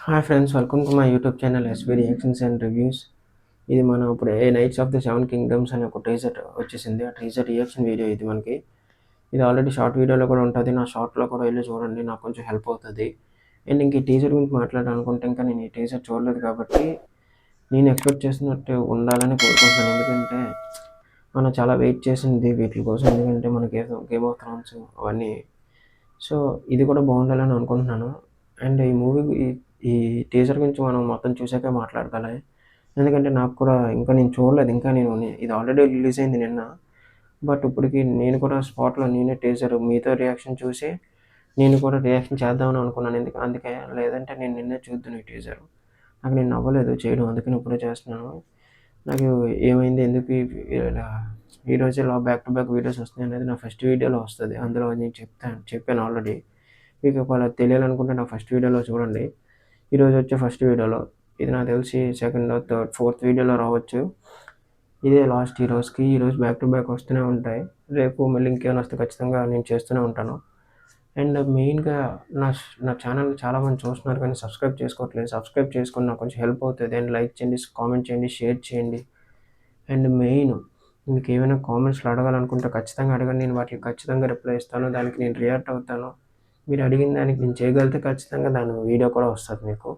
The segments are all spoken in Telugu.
Hi friends, welcome to my YouTube channel SB reactions and reviews. ఇది మనం ఇప్పుడు a knights of the seven kingdoms అనే ఒక టీజర్ వచ్చేసింది. ఆ టీజర్ రియాక్షన్ వీడియో ఇది మనకి. ఇది ఆల్రెడీ షార్ట్ వీడియోలో కూడా ఉంటుంది. నా షార్ట్లో కూడా వెళ్ళి చూడండి, నాకు కొంచెం హెల్ప్ అవుతుంది. అండ్ ఇంక ఈ టీజర్ గురించి మాట్లాడాలనుకుంటే ఇంకా నేను ఈ టీజర్ చూడలేదు కాబట్టి నేను ఎక్స్పెక్ట్ చేసినట్టు ఉండాలని కోరుకుంటున్నాను. ఎందుకంటే మనం చాలా వెయిట్ చేసింది వీటి కోసం. ఎందుకంటే మనకి గేమ్ ఆఫ్ థ్రోన్స్ అవన్నీ. సో ఇది కూడా బాగుండాలని అనుకుంటున్నాను. అండ్ ఈ మూవీ ఈ టీజర్ గురించి మనం మొత్తం చూసాకే మాట్లాడగలి. ఎందుకంటే నాకు కూడా ఇంకా నేను చూడలేదు. ఇంకా ఇది ఆల్రెడీ రిలీజ్ అయింది నిన్న. బట్ ఇప్పటికి నేను కూడా స్పాట్లో నేనే టీజర్ మీతో రియాక్షన్ చూసి నేను కూడా రియాక్షన్ చేద్దామని అనుకున్నాను. అందుకే లేదంటే నేను నిన్నే చూద్దును ఈ టీజర్. నాకు నేను అవ్వలేదు చేయడం, అందుకని ఇప్పుడే చేస్తున్నాను. నాకు ఏమైంది, ఎందుకు ఈరోజు ఇలా బ్యాక్ టు బ్యాక్ వీడియోస్ వస్తున్నాయి అనేది నా ఫస్ట్ వీడియోలో వస్తుంది. అందులో నేను చెప్పాను ఆల్రెడీ. మీకు ఒకవేళ తెలియాలనుకుంటే నా ఫస్ట్ వీడియోలో చూడండి. ఈరోజు వచ్చే ఫస్ట్ వీడియోలో ఇది నాకు తెలిసి సెకండ్, థర్డ్, ఫోర్త్ వీడియోలో రావచ్చు. ఇదే లాస్ట్ ఈరోజు బ్యాక్ టు బ్యాక్ వస్తూనే ఉంటాయి. రేపు మళ్ళీ ఇంకేమైనా వస్తే ఖచ్చితంగా నేను చేస్తూనే ఉంటాను. అండ్ మెయిన్గా నా ఛానల్ చాలామంది చూస్తున్నారు కానీ సబ్స్క్రైబ్ చేసుకోవట్లేదు. సబ్స్క్రైబ్ చేసుకొని నాకు కొంచెం హెల్ప్ అవుతుంది. అండ్ లైక్ చేయండి, కామెంట్ చేయండి, షేర్ చేయండి. అండ్ మెయిన్ మీకు ఏమైనా కామెంట్స్లో అడగాలనుకుంటే ఖచ్చితంగా అడగండి. నేను వాటికి ఖచ్చితంగా రిప్లై ఇస్తాను. దానికి నేను రియాక్ట్ అవుతాను. మీరు అడిగిన దానికి నేను చేయగలిగితే ఖచ్చితంగా దాని వీడియో కూడా వస్తుంది మీకు.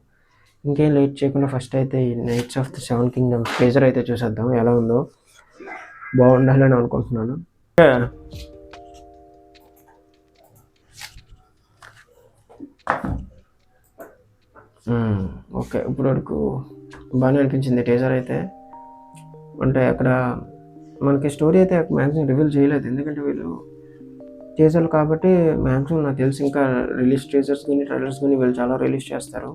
ఇంకేం లేట్ చేయకుండా ఫస్ట్ అయితే ఈ nights of the seven kingdoms teaser అయితే చూసేద్దాం ఎలా ఉందో. బాగుండాలని అనుకుంటున్నాను. ఓకే, ఇప్పుడు వరకు బాగానే అనిపించింది టీజర్ అయితే. అంటే అక్కడ మనకి స్టోరీ అయితే మ్యాక్సిమం రివీల్ చేయలేదు. ఎందుకంటే వీళ్ళు టీజర్లు కాబట్టి మ్యాక్సిమం నాకు తెలిసి ఇంకా రిలీజ్ టీజర్స్ కానీ ట్రైలర్స్ కానీ వీళ్ళు చాలా రిలీజ్ చేస్తారు.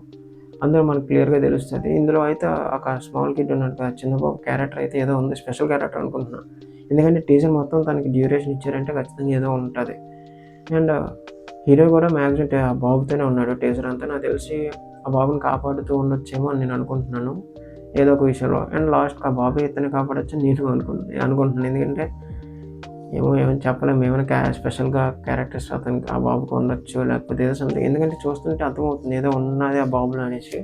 అందులో మనకు క్లియర్గా తెలుస్తుంది. ఇందులో అయితే ఒక స్మాల్ కిడ్ ఉన్నాడు కదా, చిన్నబాబు క్యారెక్టర్ అయితే ఏదో ఉంది, స్పెషల్ క్యారెక్టర్ అనుకుంటున్నాను. ఎందుకంటే టీజర్ మొత్తం తనకి డ్యూరేషన్ ఇచ్చారంటే ఖచ్చితంగా ఏదో ఉంటుంది. అండ్ హీరో కూడా మ్యాక్సిమం ఆ బాబుతోనే ఉన్నాడు టీజర్ అంతా. నాకు తెలిసి ఆ బాబుని కాపాడుతూ ఉండొచ్చేమో అని నేను అనుకుంటున్నాను ఏదో ఒక విషయంలో. అండ్ లాస్ట్కి ఆ బాబు ఇతను కాపాడొచ్చు నేను అనుకుంటున్నాను. ఎందుకంటే ఏమని చెప్పలేము. ఏమైనా స్పెషల్గా క్యారెక్టర్స్ అతనికి ఆ బాబుకు ఉండొచ్చు, లేకపోతే ఏదో సంథింగ్. ఎందుకంటే చూస్తుంటే అర్థమవుతుంది ఏదో ఉన్నది ఆ బాబులో అనేసి.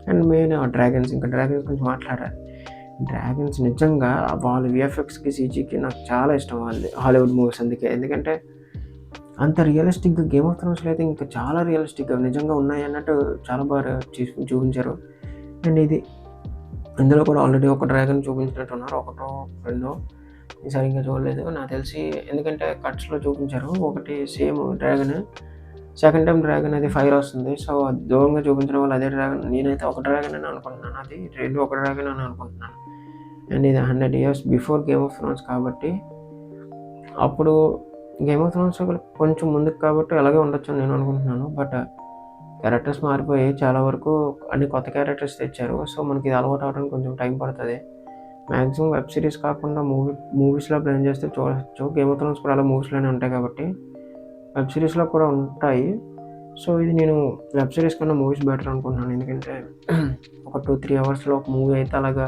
అండ్ మెయిన్ డ్రాగన్స్ గురించి మాట్లాడాలి. డ్రాగన్స్ నిజంగా వాళ్ళ విఎఫ్ఎక్స్కి, సీజీకి నాకు చాలా ఇష్టం వాళ్ళు హాలీవుడ్ మూవీస్. ఎందుకంటే అంత రియలిస్టిక్గా గేమ్ ఆఫ్ థ్రోన్స్లో అయితే ఇంకా చాలా రియలిస్టిక్గా నిజంగా ఉన్నాయి అన్నట్టు చాలా బాగా చూపించారు. అండ్ ఇందులో కూడా ఆల్రెడీ ఒక డ్రాగన్ చూపించినట్టున్నారు, ఒకటో రెండో సరిగ్గా చూడలేదు నాకు తెలిసి. ఎందుకంటే కట్స్లో చూపించారు ఒకటి same dragon. Second time dragon అది ఫైర్ వస్తుంది. సో దూరంగా చూపించడం వల్ల అదే డ్రాగన్. నేనైతే ఒక డ్రాగన్ అని అనుకుంటున్నాను, అది రెండు ఒక డ్రాగన్ అని అనుకుంటున్నాను. అండ్ ఇది 100 years before game of Thrones కాబట్టి అప్పుడు గేమ్ ఆఫ్ థ్రోన్స్ కొంచెం ముందుకు కాబట్టి అలాగే ఉండొచ్చు అని నేను అనుకుంటున్నాను. బట్ క్యారెక్టర్స్ మారిపోయి చాలా వరకు అన్ని కొత్త క్యారెక్టర్స్ తెచ్చారు. సో మనకి ఇది అలవాటు అవడానికి కొంచెం టైం పడుతుంది. మ్యాక్సిమం వెబ్ సిరీస్ కాకుండా మూవీస్లో ప్లాన్ చేస్తే చూడవచ్చు. గేమ్ ఆఫ్ థ్రోన్స్ కూడా అలా మూవీస్లోనే ఉంటాయి కాబట్టి వెబ్ సిరీస్లో కూడా ఉంటాయి. సో ఇది నేను వెబ్ సిరీస్ కన్నా మూవీస్ బెటర్ అనుకుంటున్నాను. ఎందుకంటే ఒక 2-3 అవర్స్లో ఒక మూవీ అయితే అలాగా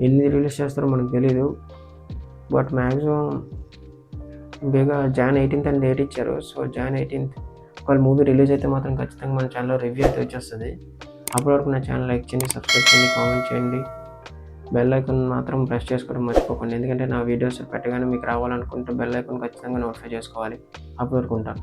ఎన్ని రిలీజ్ చేస్తారో మనకు తెలీదు. బట్ మ్యాక్సిమం బేగా Jan 18th అని డేట్ ఇచ్చారు. సో Jan 18th ఒకవేళ మూవీ రిలీజ్ అయితే మాత్రం ఖచ్చితంగా మన ఛానల్లో రివ్యూ అయితే వచ్చేస్తుంది. అప్పటి వరకు నా ఛానల్ లైక్ చేయండి, సబ్స్క్రైబ్ చేయండి, కామెంట్ చేయండి. బెల్ ఐకాన్ మాత్రం ప్రెస్ చేసుకోవడం మర్చిపోకండి. ఎందుకంటే నా వీడియోస్ పెట్టగానే మీకు రావాలనుకుంటే బెల్ ఐకాన్ ఖచ్చితంగా నోటిఫై చేసుకోవాలి. అప్పటి వరకు ఉంటాను.